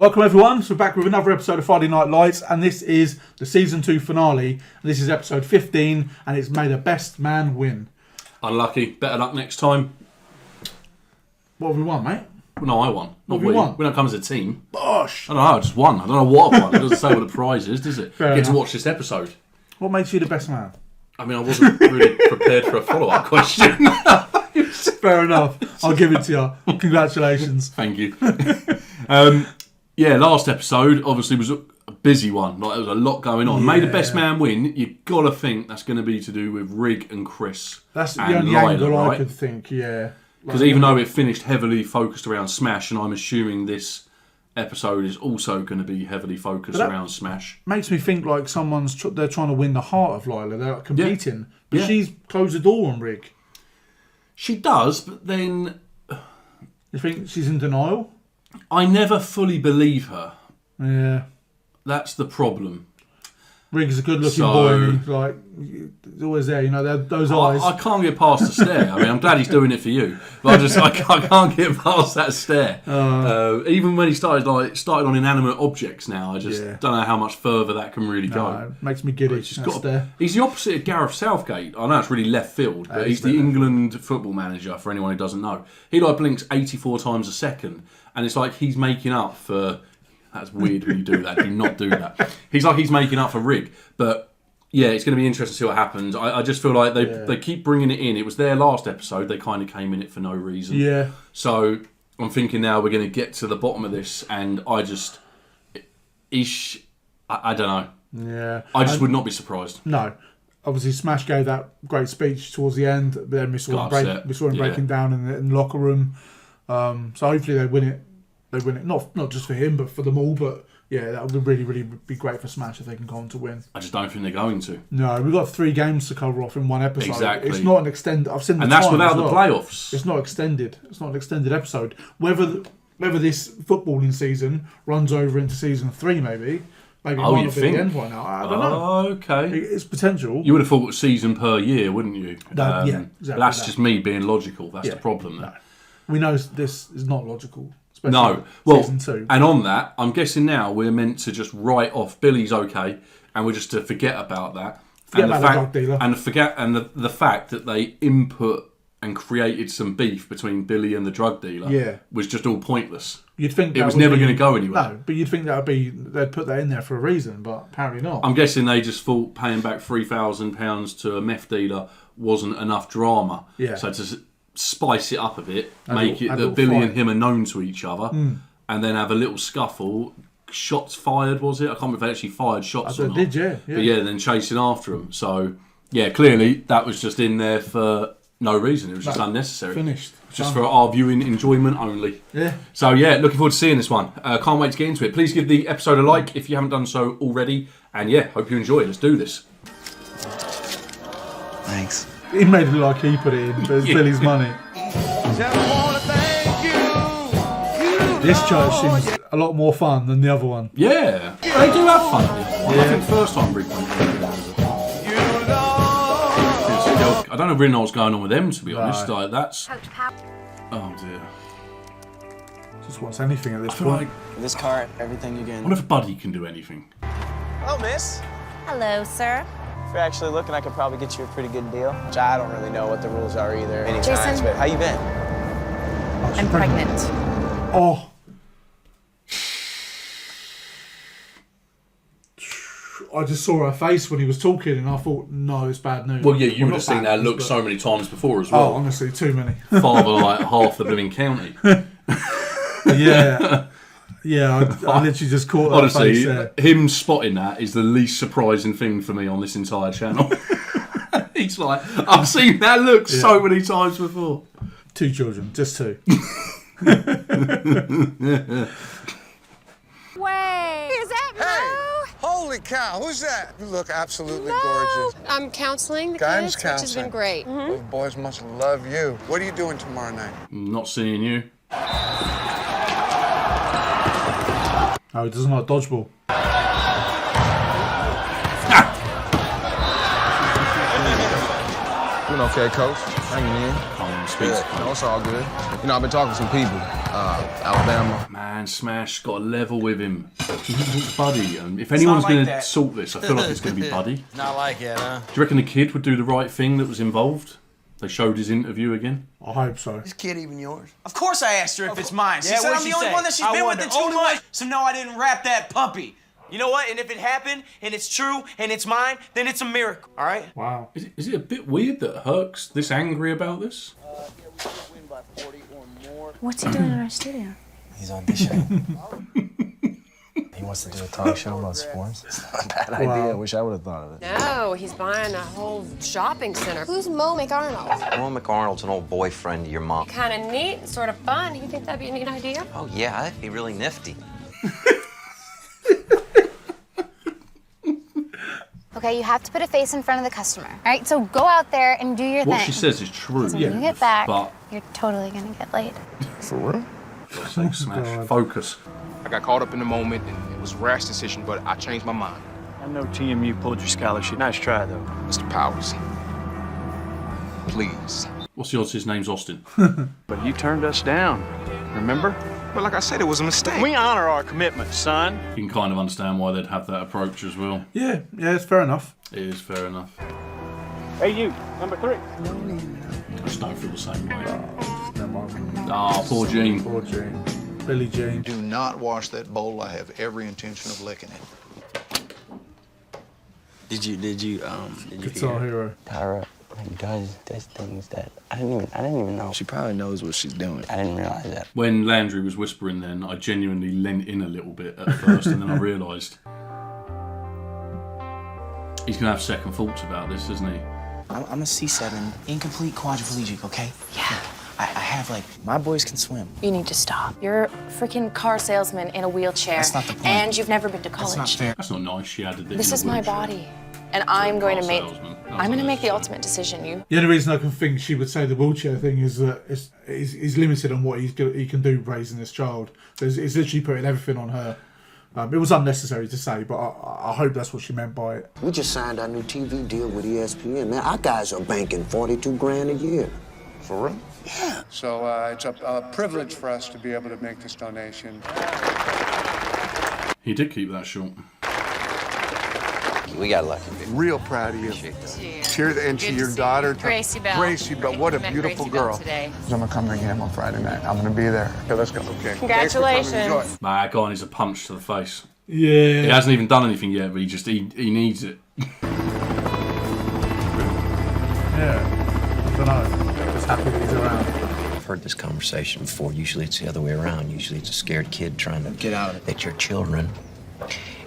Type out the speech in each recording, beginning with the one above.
Welcome everyone, so we're back with another episode of Friday Night Lights, and this is the Season 2 finale. This is episode 15, and it's May the Best Man Win. Unlucky, better luck next time. What have we won, mate? No, I won. What have we won? We don't come as a team. Bosh! I don't know, I just won. I don't know what I won. It doesn't say what the prize is, does it? Fair Get to enough. watch this episode. What makes you the best man? I mean, I wasn't really prepared for a follow-up question. Fair enough. I'll give it to you. Congratulations. Thank you. Yeah, last episode obviously was a busy one. Like, there was a lot going on. May the best man win. You gotta think that's going to be to do with Rig and Chris. That's the and only Lila, angle right? I could think, yeah. Because even though it finished heavily focused around Smash, and I'm assuming this episode is also going to be heavily focused around Smash. Makes me think like they're trying to win the heart of Lila. They're like competing. But Yeah. she's closed the door on Rig. She does, but then You think she's in denial? I never fully believe her. Yeah. That's the problem. Rig's a good-looking boy, and he's like, he's always there, you know, those eyes. I can't get past the stare. I mean, I'm glad he's doing it for you, but I can't get past that stare. Even when he started on inanimate objects now, I just don't know how much further that can really go. It makes me giddy. He's the opposite of Gareth Southgate. I know it's really left field, but he's the England football manager, for anyone who doesn't know. He blinks 84 times a second, and it's like he's making up for... That's weird when you do that. Do not do that. He's making up for Rig. But yeah, it's going to be interesting to see what happens. I just feel like they keep bringing it in. It was their last episode. They kind of came in it for no reason. Yeah. So I'm thinking now we're going to get to the bottom of this, and I don't know. Yeah. I just would not be surprised. No. Obviously, Smash gave that great speech towards the end. But then we saw him breaking down in the locker room. So hopefully they win it. They win it, not just for him, but for them all. But yeah, that would really, really be great for Smash if they can go on to win. I just don't think they're going to. No, we've got 3 games to cover off in one episode. Exactly. It's not an extended. I've seen the and that's time without as the well. playoffs. It's not extended. It's not an extended episode. Whether this footballing season runs over into season 3, maybe it might not be the end by now. I don't know. Okay. It's potential. You would have thought it was season per year, wouldn't you? Yeah, exactly. That's just me being logical. That's the problem there. No. We know this is not logical. No, well, season 2. And on that, I'm guessing now we're meant to just write off Billy's okay, and we're just to forget about that. Forget about the drug dealer. And the fact that they input and created some beef between Billy and the drug dealer was just all pointless. You'd think it was never going to go anywhere. No, but you'd think they'd put that in there for a reason, but apparently not. I'm guessing they just thought paying back £3,000 to a meth dealer wasn't enough drama. Yeah. So to spice it up a bit, make it that Billy and him are known to each other, and then have a little scuffle. Shots fired, was it? I can't remember if they actually fired shots or not. They did, yeah. But yeah, then chasing after them. So yeah, clearly that was just in there for no reason. It was just unnecessary. Finished. Just for our viewing enjoyment only. Yeah. So yeah, looking forward to seeing this one. Can't wait to get into it. Please give the episode a like if you haven't done so already. And yeah, hope you enjoy it. Let's do this. Thanks. He made it like he put it in, but it's Billy's money. This church seems a lot more fun than the other one. Yeah, they do have fun. I think the first time Rick went I don't really know what's going on with them, to be honest. Like, that's... Oh dear. Just wants anything at this I feel point. like... This car, everything you can. What if Buddy can do anything? Hello, miss. Hello, sir. If you're actually looking, I could probably get you a pretty good deal. Which I don't really know what the rules are either. Many Jason. times, but how you been? I'm pregnant. Oh. I just saw her face when he was talking, and I thought, no, it's bad news. Well, yeah, you would have not seen bad that news, look but- so many times before as well. Oh, honestly, too many. Father, like, half the blooming county. Yeah. Yeah, I literally just caught that Honestly, face there. him spotting that is the least surprising thing for me on this entire channel. He's like, I've seen that look so many times before. 2 children, just 2. Wait, is that Hey! Holy cow, who's that? You look absolutely gorgeous. I'm counseling the Guidance kids, which has been counseling. great. Those boys must love you. What are you doing tomorrow night? Not seeing you. Oh, he doesn't like dodgeball. Doing okay, coach? No, it's all good. You know, I've been talking to some people. Alabama. Man, Smash got a level with him. He's Buddy. And if anyone's going to sort this, I feel like it's going to be Buddy. Not like it, huh? Do you reckon the kid would do the right thing that was involved? They showed his interview again. I hope so. Is kid even yours? Of course I asked her if it's mine. She said I'm the only one that she's been with in 2 months. So no, I didn't wrap that puppy. You know what? And if it happened, and it's true, and it's mine, then it's a miracle, all right? Wow. Is it a bit weird that Herc's this angry about this? What's he doing in our studio? He's auditioning. He wants to do a talk show about sports. It's not a bad idea. I wish I would have thought of it. No, he's buying a whole shopping center. Who's Mo McArnold? Mo McArnold's an old boyfriend of your mom. Kind of neat and sort of fun. You think that'd be a neat idea? Oh, yeah, that'd be really nifty. Okay, you have to put a face in front of the customer. All right, so go out there and do your thing. What she says is true. When you get back, but you're totally gonna get laid. For real? God's sake, Smash. Focus. I got caught up in the moment, and it was a rash decision, but I changed my mind. I know TMU pulled your scholarship. Nice try, though. Mr. Powers, please. What's the odds his name's Austin? But you turned us down, remember? But like I said, it was a mistake. We honor our commitment, son. You can kind of understand why they'd have that approach as well. Yeah, it's fair enough. It is fair enough. Hey, you, number 3. I just don't feel the same way. Never mind. Ah, poor Gene. Poor Gene. Billy Jean. Do not wash that bowl. I have every intention of licking it. Did you Guitar Hero. Tyra does things that I didn't even know. She probably knows what she's doing. I didn't realize that. When Landry was whispering then, I genuinely leant in a little bit at first and then I realised he's going to have second thoughts about this, isn't he? I'm a C7, incomplete quadriplegic, okay? Yeah. I have, like, my boys can swim. You need to stop. You're a freaking car salesman in a wheelchair. That's not the point. And you've never been to college. That's not fair. That's not nice, she added it. This is my body. And I'm going to make the ultimate decision. The only reason I can think she would say the wheelchair thing is that he's limited on what he can do raising this child. So he's literally putting everything on her. It was unnecessary to say, but I hope that's what she meant by it. We just signed our new TV deal with ESPN. Man, our guys are banking $42 grand a year. For real? Yeah. So it's a privilege for us to be able to make this donation. He did keep that short. We got lucky. Real proud of you. Cheers, and to your daughter. Gracie Bell. Gracie Bell, what a beautiful girl. Today. I'm gonna come bring him on Friday night. I'm gonna be there. Okay, let's go. Okay. Congratulations. Enjoy. Nah, that guy needs a punch to the face. Yeah. He hasn't even done anything yet, but he needs it. Yeah. I don't know. Just happy that he's around. I've heard this conversation before. Usually it's the other way around. Usually it's a scared kid trying to Get out of it. that your children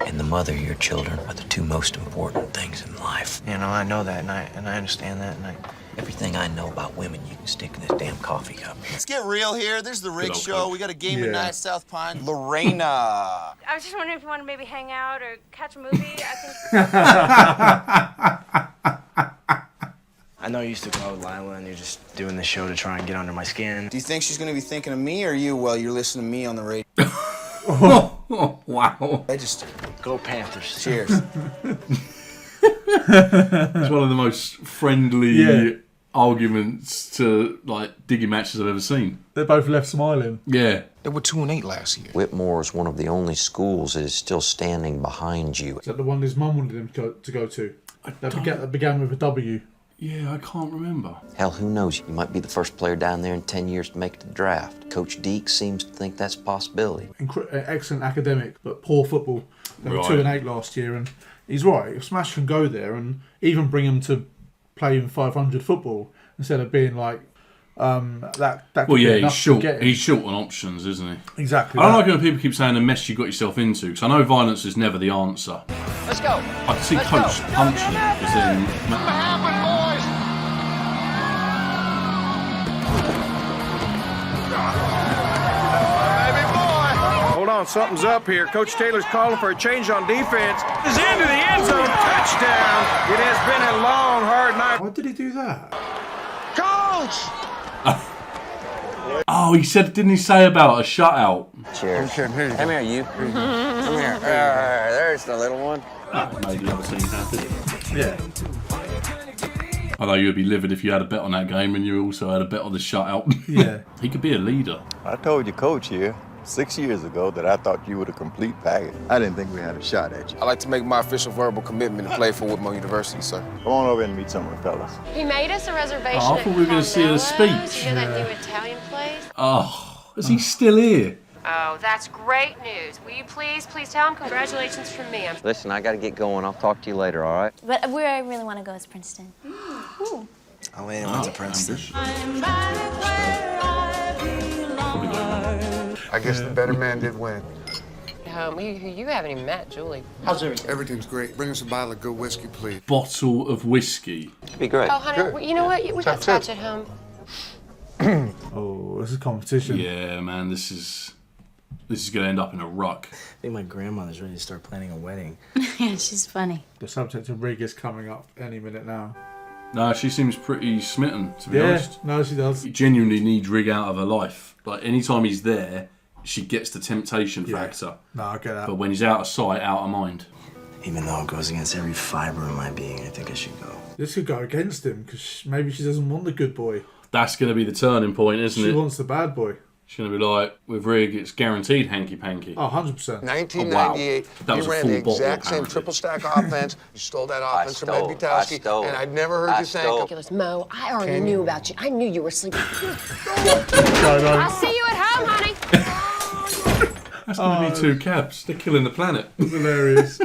and the mother of your children are the two most important things in life. You know, I know that, and I understand that, and Everything I know about women you can stick in this damn coffee cup. Let's get real here. There's the Rig Good old Show. coach. We got a game Yeah. tonight at South Pine. Lorena. I was just wondering if you want to maybe hang out or catch a movie. I know you used to go out with Lila, and you're just doing this show to try and get under my skin. Do you think she's going to be thinking of me or you while you're listening to me on the radio? Oh, wow. I just... Go Panthers. Cheers. It's one of the most friendly arguments to like digging matches I've ever seen. They're both left smiling. Yeah. They were 2-8 last year. Whitmore is one of the only schools that is still standing behind you. Is that the one his mum wanted him to go to? That began with a W. Yeah, I can't remember. Hell, who knows? You might be the first player down there in 10 years to make it to the draft. Coach Deke seems to think that's a possibility. Excellent academic, but poor football. They were Right. 2-8 last year, and he's right. If Smash can go there and even bring him to play in 500 football instead of being like that. Could Well, be yeah, enough he's to short. get him. He's short on options, isn't he? Exactly. I don't that. like when people keep saying the mess you got yourself into, because I know violence is never the answer. Let's go. I can see Coach punching him, as in. Hold on, something's up here. Coach Taylor's calling for a change on defense. Is into the end zone. Touchdown. It has been a long, hard night. Why did he do that? Coach! Oh, he said, didn't he say about a shutout? Cheers. Okay, here you go. Come here, you. Come here. There's the little one. That made the other team happy. Yeah. Although you'd be livid if you had a bet on that game and you also had a bet on the shutout. Yeah. He could be a leader. I told your coach here 6 years ago that I thought you were the complete package. I didn't think we had a shot at you. I'd like to make my official verbal commitment to play for Whitmore University, sir. Come on over and meet some of the fellas. He made us a reservation. Oh, I thought we were going to see a speech. You know that new Italian place? Oh, is he still here? Oh, that's great news. Will you please tell him congratulations from me? Listen, I got to get going. I'll talk to you later, all right? But where I really want to go is Princeton. Oh, wait, I went to Princeton. I guess the better man did win. You haven't even met Julie. How's everything? Everything's great. Bring us a bottle of good whiskey, please. Bottle of whiskey. Be great. Oh, honey, Good. you know what? We got scotch at home. Oh, this is competition. Yeah, man, this is going to end up in a ruck. I think my grandmother's ready to start planning a wedding. Yeah, she's funny. The subject of Rig is coming up any minute now. No, she seems pretty smitten, to be Yeah, honest. no, she does. She genuinely needs Rig out of her life. Like, anytime he's there, she gets the temptation factor. No, I get that. But when he's out of sight, out of mind. Even though it goes against every fiber of my being, I think I should go. This could go against him because maybe she doesn't want the good boy. That's going to be the turning point, isn't it? She wants the bad boy. She's going to be like, with Rig, it's guaranteed hanky-panky. Oh, 100%. 1998, That was you a ran full the bottle, exact same apparently. triple stack offense. You stole that offense from Ed I Butowski, stole. and I'd never heard you thank him. Mo, I already Can knew you? about you. I knew you were sleeping. No. I'll see you at home, honey. That's going to be 2 cabs. They're killing the planet. Hilarious.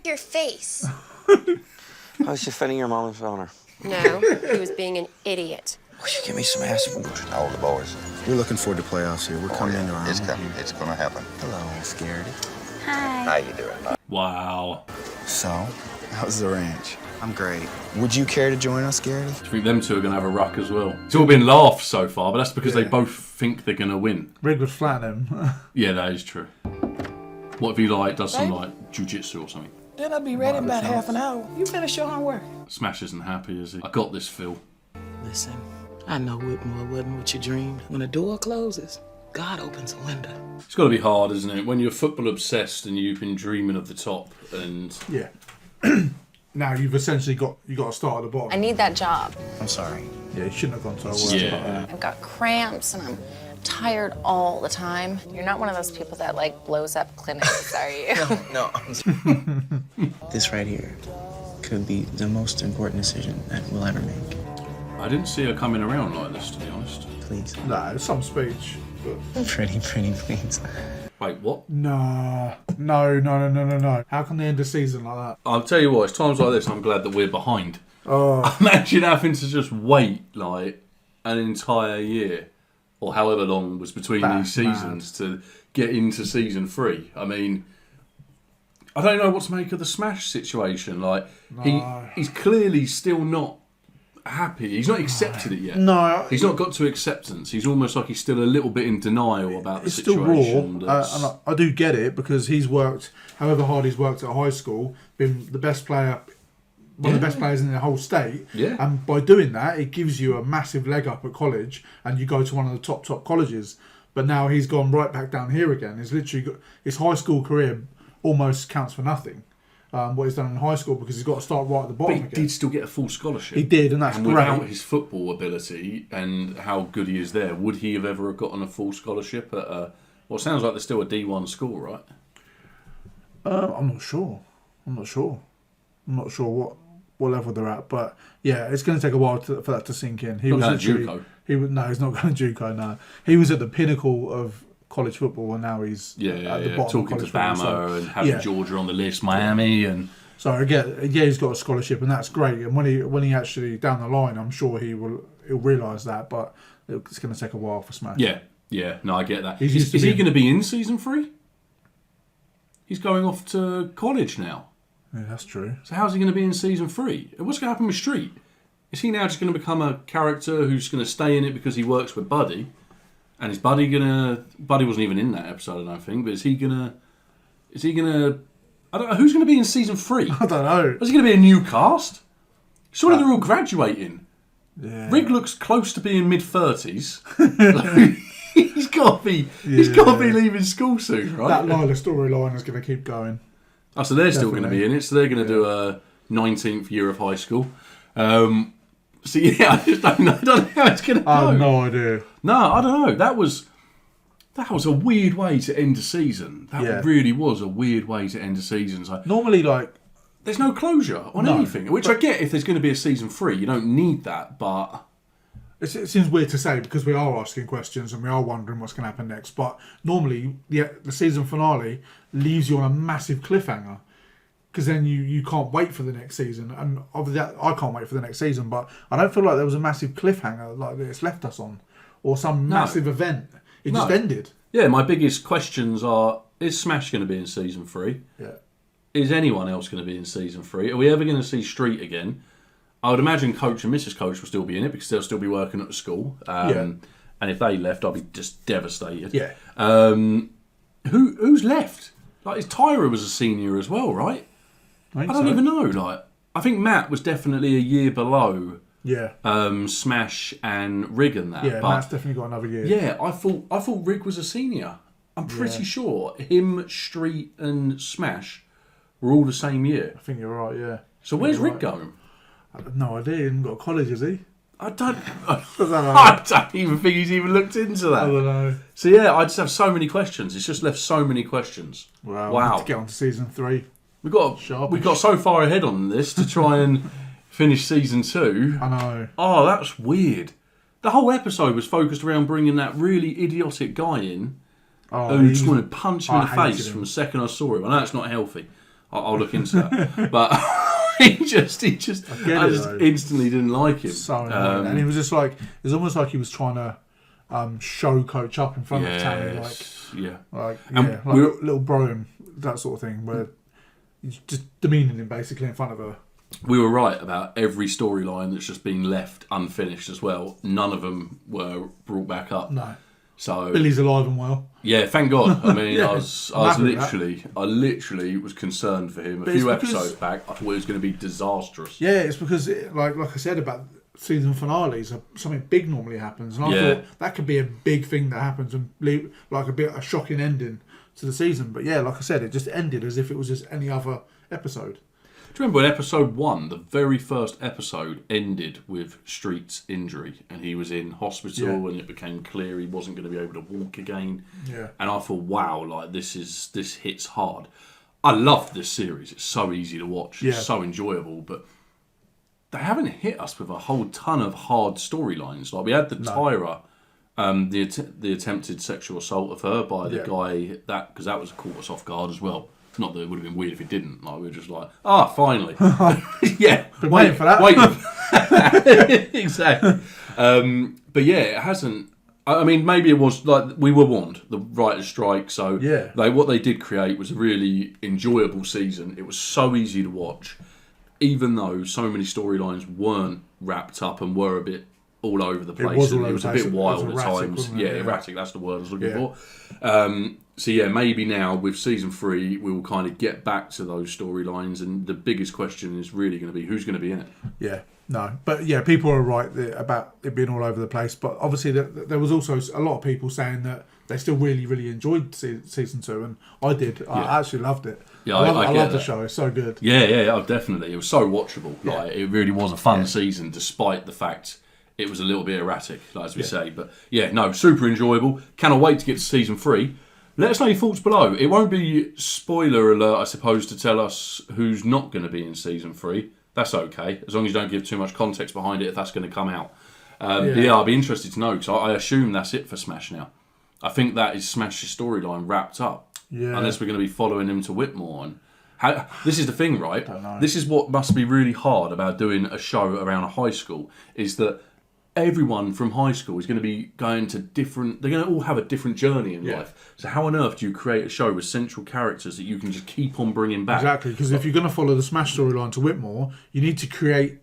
Your face. I was just defending your mama's honor. No, he was being an idiot. Would you give me some ass food? All the boys. We're looking forward to playoffs here. We're coming into our It's own. coming. It's gonna happen. Hello, Scaredy. Hi. How you doing? Wow. So, how's the ranch? I'm great. Would you care to join us, Scaredy? I think them two are going to have a ruck as well. It's all been laughed so far, but that's because they both think they're going to win. Rig would flatten him. Yeah, that is true. What if he does some jiu-jitsu or something? Then I'll be ready in about half an hour. You finish your homework. Smash isn't happy, is he? I got this, Phil. Listen, I know Whitmore wasn't what you dreamed. When a door closes, God opens a window. It's got to be hard, isn't it? When you're football obsessed and you've been dreaming of the top and... Yeah. Now you've essentially got to start at the bottom. I need that job. I'm sorry. Yeah, you shouldn't have gone to our work. Yeah. I've got cramps and I'm tired all the time. You're not one of those people that blows up clinics, are you? No. This right here could be the most important decision that we'll ever make. I didn't see her coming around like this, to be honest. Please. No, it's some speech. But... Pretty, please. Wait, what? No. How can they end the season like that? I'll tell you what, it's times like this I'm glad that we're behind. Oh. Imagine having to just wait, an entire year, or however long was between these seasons to get into season 3. I mean, I don't know what to make of the Smash situation. He's clearly still not happy. He's not accepted it yet. No. He's not got to acceptance. He's almost like he's still a little bit in denial about the situation. Still raw, and I do get it because he's worked, however hard he's worked at high school, been the best player, one of the best players in the whole state. Yeah. And by doing that, it gives you a massive leg up at college, and you go to one of the top colleges. But now he's gone right back down here again. He's literally got, his high school career almost counts for nothing. What he's done in high school because he's got to start right at the bottom But he did still get a full scholarship. He did, and that's great. Without his football ability and how good he is there, would he have ever gotten a full scholarship at a... Well, it sounds like there's still a D1 school, right? I'm not sure what level they're at, but yeah, it's going to take a while for that to sink in. He was literally... JUCO. No, he's not going to JUCO, no. He was at the pinnacle of college football, and now he's at the bottom. Talking of to college Bama football, and having Georgia on the list, Miami, and so again, he's got a scholarship, and that's great. And when he actually down the line, I'm sure he'll realise that, but it's going to take a while for Smash. Yeah, no, I get that. Is he going to be in season 3? He's going off to college now. Yeah, that's true. So how's he going to be in season 3? What's going to happen with Street? Is he now just going to become a character who's going to stay in it because he works with Buddy? And is Buddy gonna? Buddy wasn't even in that episode, I don't think. But is he gonna? I don't know. Who's gonna be in season 3? I don't know. Is it gonna be a new cast? Surely they're all graduating. Yeah. Rig looks close to being mid-30s. He's got to be. He's got to be leaving school soon, right? That Lila storyline is going to keep going. Oh, so they're still going to be in it. So they're going to do a 19th year of high school. So yeah, I just don't know. I don't know how it's going to go. I have no idea. No, I don't know. That was a weird way to end a season. That really was a weird way to end a season. So normally, like, there's no closure on anything, which I get. If there's going to be a season 3, you don't need that. But it seems weird to say because we are asking questions and we are wondering what's going to happen next. But normally, the season finale leaves you on a massive cliffhanger. Because then you can't wait for the next season, and obviously I can't wait for the next season. But I don't feel like there was a massive cliffhanger like that it's left us on, or some massive event. It just ended. Yeah, my biggest questions are: is Smash going to be in season 3? Yeah. Is anyone else going to be in season 3? Are we ever going to see Street again? I would imagine Coach and Mrs. Coach will still be in it because they'll still be working at the school. And if they left, I'd be just devastated. Yeah. Who's left? Like, Tyra was a senior as well, right? I don't even know. Like, I think Matt was definitely a year below. Yeah. Smash and Rig and that. Yeah, but Matt's definitely got another year. Yeah, I thought Rig was a senior. I'm pretty sure him, Street, and Smash were all the same year. I think you're right. Yeah. So where's Rig going? I have no idea. He hasn't got a college, has he? I don't even think he's even looked into that. I don't know. So yeah, I just have so many questions. It's just left so many questions. Wow. Wow. To get on to season 3. We got so far ahead on this to try and finish season 2. I know. Oh, that's weird. The whole episode was focused around bringing that really idiotic guy in who just wanted to punch him in the face from the second I saw him. I know it's not healthy. I'll look into that. But I just instantly didn't like him. So annoying. And he was just like, it was almost like he was trying to show Coach up in front of Tammy, like little bro him, that sort of thing, where he's just demeaning him basically in front of her. We were right about every storyline that's just been left unfinished as well. None of them were brought back up. No. So Billy's alive and well. Yeah, thank God. I mean, I literally was concerned for him. A few episodes back, I thought it was going to be disastrous. Yeah, it's because, like I said about season finales, something big normally happens, and I thought that could be a big thing that happens and leave like a shocking ending to the season. But yeah, like I said, it just ended as if it was just any other episode. Do you remember when episode 1, the very first episode, ended with Street's injury and he was in hospital and it became clear he wasn't going to be able to walk again? Yeah. And I thought, wow, like this hits hard. I loved this series. It's so easy to watch. It's so enjoyable, but they haven't hit us with a whole ton of hard storylines. Like we had the Tyra, the attempted sexual assault of her by the guy because that was caught us off guard as well. Not that it would have been weird if it didn't. Like we were just like, finally, yeah, been waiting for that. Exactly. But yeah, it hasn't. I mean, maybe it was like we were warned, the writers' strike. So what they did create was a really enjoyable season. It was so easy to watch, even though so many storylines weren't wrapped up and were a bit all over the place. It was a bit wild at times. Yeah, erratic. That's the word I was looking for. So yeah, maybe now with season 3, we will kind of get back to those storylines, and the biggest question is really going to be who's going to be in it. Yeah, no, but yeah, people are right about it being all over the place. But obviously, there was also a lot of people saying that they still really, really enjoyed season 2, and I did. I actually loved it. Yeah, I love the show. It's so good. Yeah, definitely. It was so watchable. Yeah. Like it really was a fun season, despite the fact it was a little bit erratic, like as we say. But yeah, no, super enjoyable. Cannot wait to get to season 3. Let us know your thoughts below. It won't be spoiler alert, I suppose, to tell us who's not going to be in season 3. That's okay, as long as you don't give too much context behind it if that's going to come out. But yeah, I'll be interested to know, because I assume that's it for Smash now. I think that is Smash's storyline wrapped up. Yeah. Unless we're going to be following him to Whitmore. And this is the thing, right? This is what must be really hard about doing a show around a high school, is that everyone from high school is going to be going to different... They're going to all have a different journey in life. So how on earth do you create a show with central characters that you can just keep on bringing back? Exactly, because if you're going to follow the Smash storyline to Whitmore, you need to create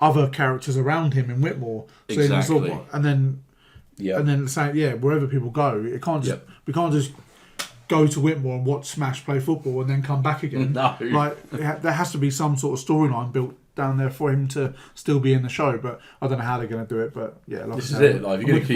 other characters around him in Whitmore. So exactly. And then say, wherever people go, it can't just we can't just go to Whitmore and watch Smash play football and then come back again. No. Like there has to be some sort of storyline built down there for him to still be in the show, but I don't know how they're going to do it. But yeah, like this is it. Like if you're going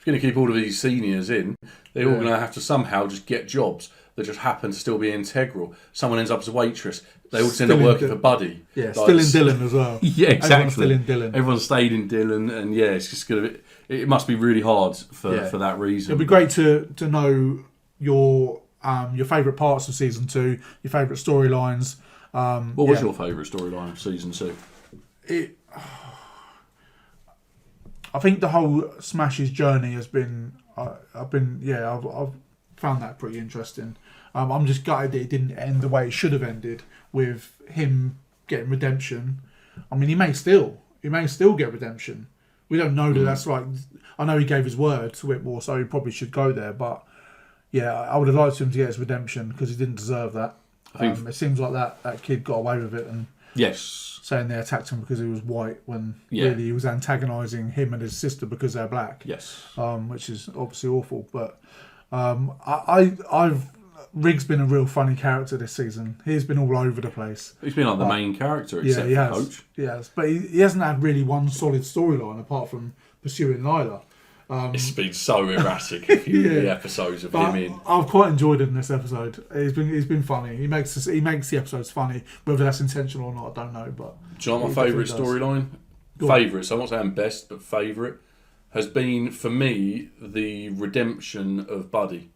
to keep all of these seniors in, they're all going to have to somehow just get jobs. that just happen to still be integral. Someone ends up as a waitress. They all end up working for Buddy. Yeah, like, still in Dylan as well. Yeah, exactly. Everyone's still in Dylan. Everyone stayed in Dylan, and yeah, it's just gonna. It must be really hard for that reason. It'd be great to know your favourite parts of season 2, your favourite storylines. What was your favourite storyline of season 2? I think the whole Smash's journey has been. I've found that pretty interesting. I'm just gutted that it didn't end the way it should have ended, with him getting redemption. I mean, he may still get redemption. We don't know that that's right. I know he gave his word to Whitmore, so he probably should go there. But yeah, I would have liked him to get his redemption because he didn't deserve that. It seems like that kid got away with it, and saying they attacked him because he was white when really he was antagonising him and his sister because they're black. Which is obviously awful. But Riggs been a real funny character this season. He's been all over the place. He's been like the main character, except he for has. Coach. Yes, but he hasn't had really one solid storyline apart from pursuing Lila. It's been so erratic. A few of the episodes of him in. I've quite enjoyed him this episode. He's been funny. He makes the episodes funny. Whether that's intentional or not, I don't know. But do you know what my favourite storyline? Favourite. So I'm not saying best, but favourite has been for me the redemption of Buddy.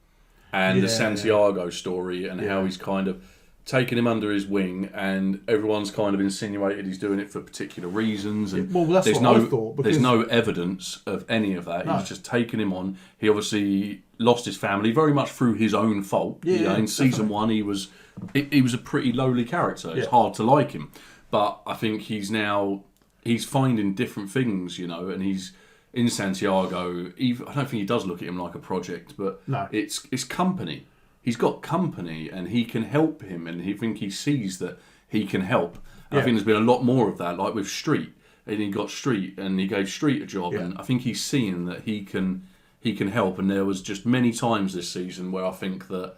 And the Santiago story and how he's kind of taken him under his wing, and everyone's kind of insinuated he's doing it for particular reasons. And that's what I thought. There's no evidence of any of that. No. He's just taken him on. He obviously lost his family very much through his own fault. In season 1, he was a pretty lowly character. It's hard to like him, but I think he's finding different things, and he's. In Santiago, I don't think he does look at him like a project, but it's company. He's got company, and he can help him, and he sees that he can help. And I think there's been a lot more of that, like with Street, and he got Street, and he gave Street a job, and I think he's seeing that he can help. And there was just many times this season where I think that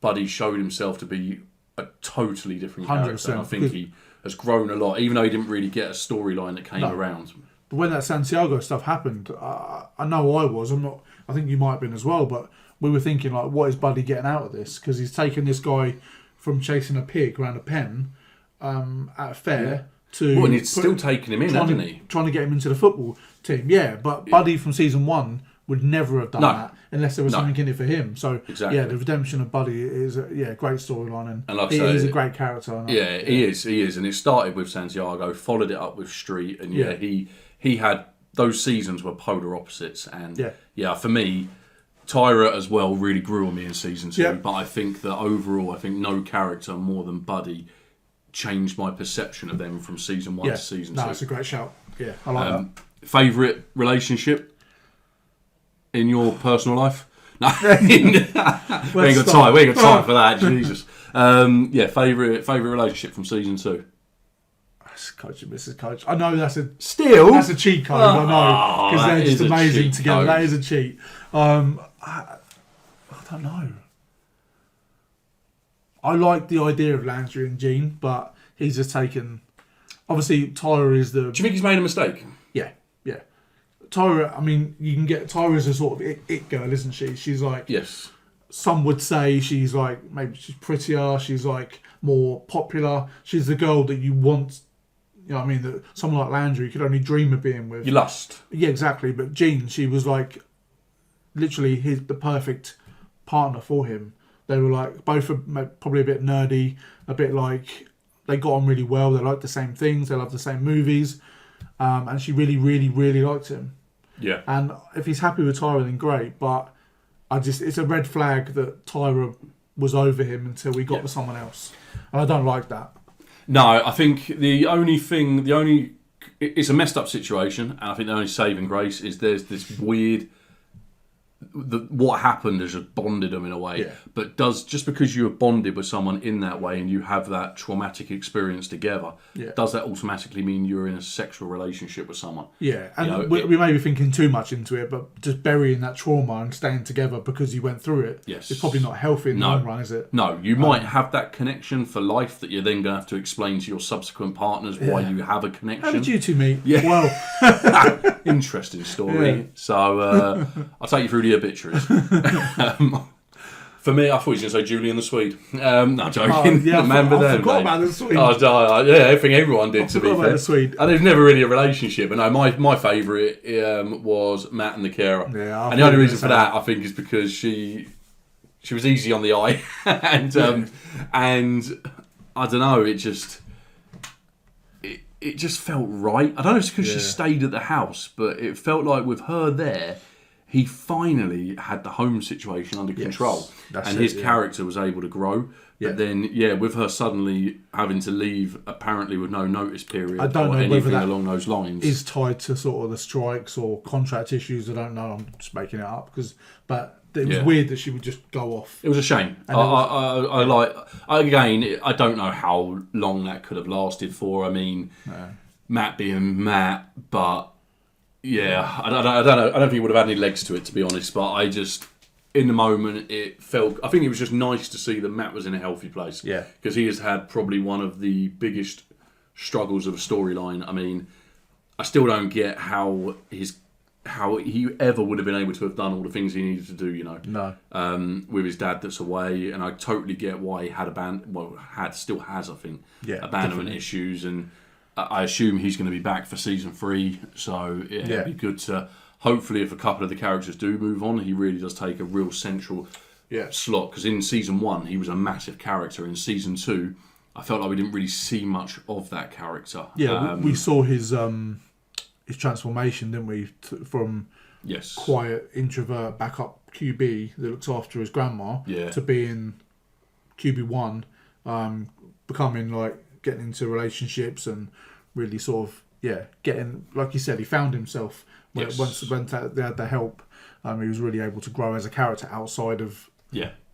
Buddy showed himself to be a totally different character. And I think he has grown a lot, even though he didn't really get a storyline that came around. But when that Santiago stuff happened, I know I was. I'm not. I think you might have been as well. But we were thinking, like, what is Buddy getting out of this? Because he's taken this guy from chasing a pig around a pen at a fair to. Well, and it's still taking him in, hasn't he? Trying to get him into the football team. Yeah, but Buddy from season 1 would never have done that unless there was something in it for him. So the redemption of Buddy is a great storyline, and like he's a great character. He is, and it started with Santiago, followed it up with Street, and he had those seasons were polar opposites, and for me, Tyra as well really grew on me in season 2. But I think that overall, no character more than Buddy changed my perception of them from season 1 to season 2. No, it's a great shout. Yeah, I like that. Favourite relationship in your personal life? No, we ain't got time. We ain't got time for that. Jesus. Favourite relationship from season 2. Coach and Mrs. Coach. I know that's a cheat code. I know because they're just amazing together. That is a cheat. I don't know. I like the idea of Landry and Jean, but he's just taken. Obviously, Tyra is the. Do you think he's made a mistake? Yeah. Tyra. I mean, you can get Tyra's a sort of it girl, isn't she? She's like. Yes. Some would say she's like maybe she's prettier. She's like more popular. She's the girl that you want. You know what I mean? That someone like Landry could only dream of being with. You lust. Yeah, exactly. But Jean, she was like, literally the perfect partner for him. They were like, both probably a bit nerdy, a bit like, they got on really well. They liked the same things. They loved the same movies. And she really, really, really liked him. Yeah. And if he's happy with Tyra, then great. But it's a red flag that Tyra was over him until we got with someone else. And I don't like that. No, I think it's a messed up situation, and I think the only saving grace is there's this weird what happened has just bonded them in a way. Yeah. But just because you have bonded with someone in that way and you have that traumatic experience together, does that automatically mean you're in a sexual relationship with someone? Yeah, and we may be thinking too much into it, but just burying that trauma and staying together because you went through it, it's probably not healthy in the long run, is it? No, you might have that connection for life that you're then going to have to explain to your subsequent partners why you have a connection. How did you two meet? Yeah. Well, interesting story. Yeah. So I'll take you through the obituaries. For me, I thought he was going to say Julian the Swede. No, joking. Yeah, Remember I them? forgot about the Swede. Yeah, I think everyone did, to be fair. The Swede. And there's never really a relationship. But no, my faivourite was Matt and the carer. Yeah, and the only reason for that, I think, is because she was easy on the eye. and I don't know, it just felt right. I don't know if it's because she stayed at the house, but it felt like with her there, he finally had the home situation under control, and his character was able to grow. But then, with her suddenly having to leave, apparently with no notice period, I don't or know anything whether that along those lines, is tied to sort of the strikes or contract issues. I don't know. I'm just making it up but it was weird that she would just go off. It was a shame. I don't know how long that could have lasted for. I mean, Matt being Matt, but. Yeah, I don't know. I don't think it would have had any legs to it, to be honest. But I just, in the moment, it felt. I think it was just nice to see that Matt was in a healthy place. Yeah, because he has had probably one of the biggest struggles of a storyline. I mean, I still don't get how he ever would have been able to have done all the things he needed to do. You know, no. With his dad that's away, and I totally get why he had still has, I think, abandonment issues and. I assume he's going to be back for season 3, so it'd be good to hopefully if a couple of the characters do move on, he really does take a real central slot. Because in season 1 he was a massive character. In season 2, I felt like we didn't really see much of that character. Yeah, we saw his transformation, didn't we? From quiet introvert backup QB that looks after his grandma to being QB1, becoming like. Getting into relationships and really sort of getting, like you said, he found himself once they had the help. He was really able to grow as a character outside of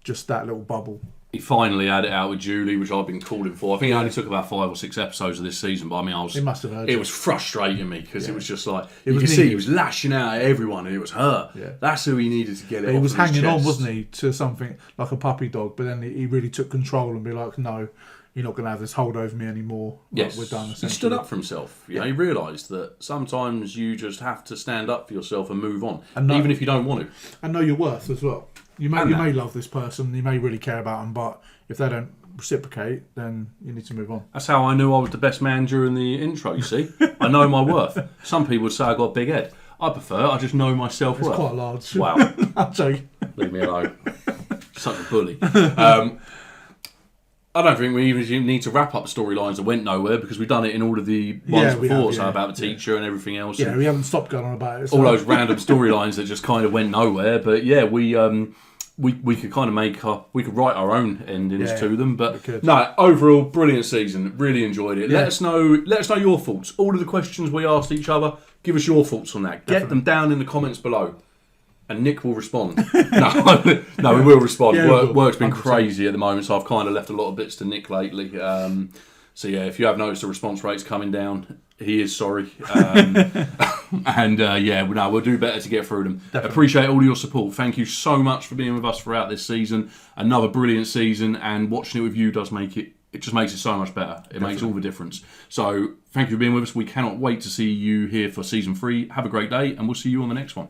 just that little bubble. He finally had it out with Julie, which I've been calling for. I think it only took about 5 or 6 episodes of this season, but I mean, it must have heard it was frustrating me because it was just like you could see he was lashing out at everyone, and it was her. Yeah. That's who he needed to get it. He was hanging on, wasn't he, to something like a puppy dog? But then he really took control and be like, no. You're not going to have this hold over me anymore. Yes, we're done. He stood up for himself. You know, he realised that sometimes you just have to stand up for yourself and move on, even if you don't want to. And know your worth as well. You may love this person, you may really care about them, but if they don't reciprocate, then you need to move on. That's how I knew I was the best man during the intro. You see, I know my worth. Some people would say I got a big head. I prefer I just know my self-worth. It's quite large. Wow. I'm joking. Leave me alone. Such a bully. I don't think we even need to wrap up storylines that went nowhere because we've done it in all of the ones before, so about the teacher and everything else. Yeah, we haven't stopped going on about it. All those random storylines that just kind of went nowhere. But yeah, we could kind of we could write our own endings to them. But no, overall, brilliant season. Really enjoyed it. Yeah. Let us know your thoughts. All of the questions we asked each other, give us your thoughts on that. Get them down in the comments below. And Nick will respond. No, we will respond. Work's been crazy at the moment, so I've kind of left a lot of bits to Nick lately. So yeah, if you have noticed the response rates coming down, he is sorry. We'll do better to get through them. Definitely. Appreciate all your support. Thank you so much for being with us throughout this season. Another brilliant season, and watching it with you does make it. It just makes it so much better. It makes all the difference. So thank you for being with us. We cannot wait to see you here for season 3. Have a great day, and we'll see you on the next one.